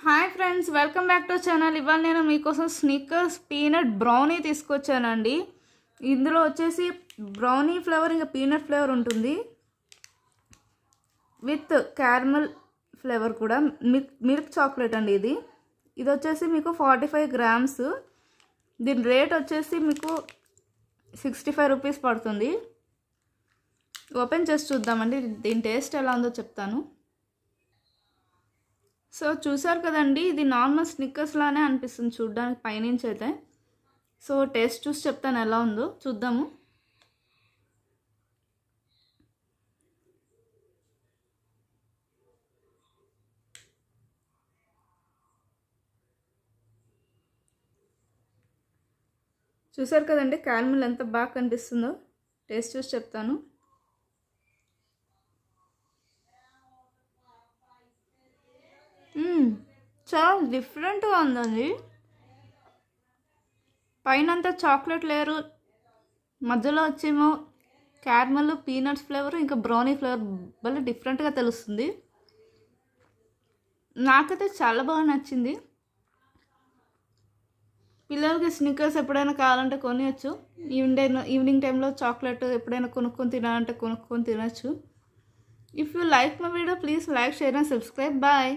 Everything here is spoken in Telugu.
Hi friends, welcome back to channel. ఇవాళ నేను మీకోసం స్నిక్కర్స్ పీనట్ బ్రౌనీ తీసుకొచ్చానండి. ఇందులో వచ్చేసి బ్రౌనీ ఫ్లేవర్ ఇంకా పీనట్ ఫ్లేవర్ ఉంటుంది, విత్ క్యారమల్ ఫ్లేవర్ కూడా. మిల్క్ చాక్లెట్ అండి ఇది వచ్చేసి మీకు 45 గ్రామ్స్. దీని రేట్ వచ్చేసి మీకు 65 రూపీస్ పడుతుంది. ఓపెన్ చేసి చూద్దామండి, దీని టేస్ట్ ఎలా ఉందో చెప్తాను. సో చూసారు కదండి, ఇది నార్మల్ స్నిక్కర్స్ లానే అనిపిస్తుంది చూడడానికి పైనుంచి అయితే. సో టేస్ట్ చూసి చెప్తాను ఎలా ఉందో, చూద్దాము. చూసారు కదండి క్యారమెల్ ఎంత బాగా కనిపిస్తుందో. టేస్ట్ చూసి చెప్తాను. చాలా డిఫరెంట్గా ఉందండి. పైన అంతా చాక్లెట్ లేయరు, మధ్యలో వచ్చేమో క్యారమెల్, పీనట్స్ ఫ్లేవర్ ఇంకా బ్రౌనీ ఫ్లేవర్ భలే డిఫరెంట్గా తెలుస్తుంది. నాకైతే చాలా బాగా నచ్చింది. పిల్లలకి స్నిక్కర్స్ ఎప్పుడైనా కావాలంటే కొనియచ్చు. ఈవినింగ్ టైంలో చాక్లెట్ ఎప్పుడైనా కొనుక్కొని తినాలంటే కొనుక్కొని తినచ్చు. If you like my video, please like, share and subscribe. Bye.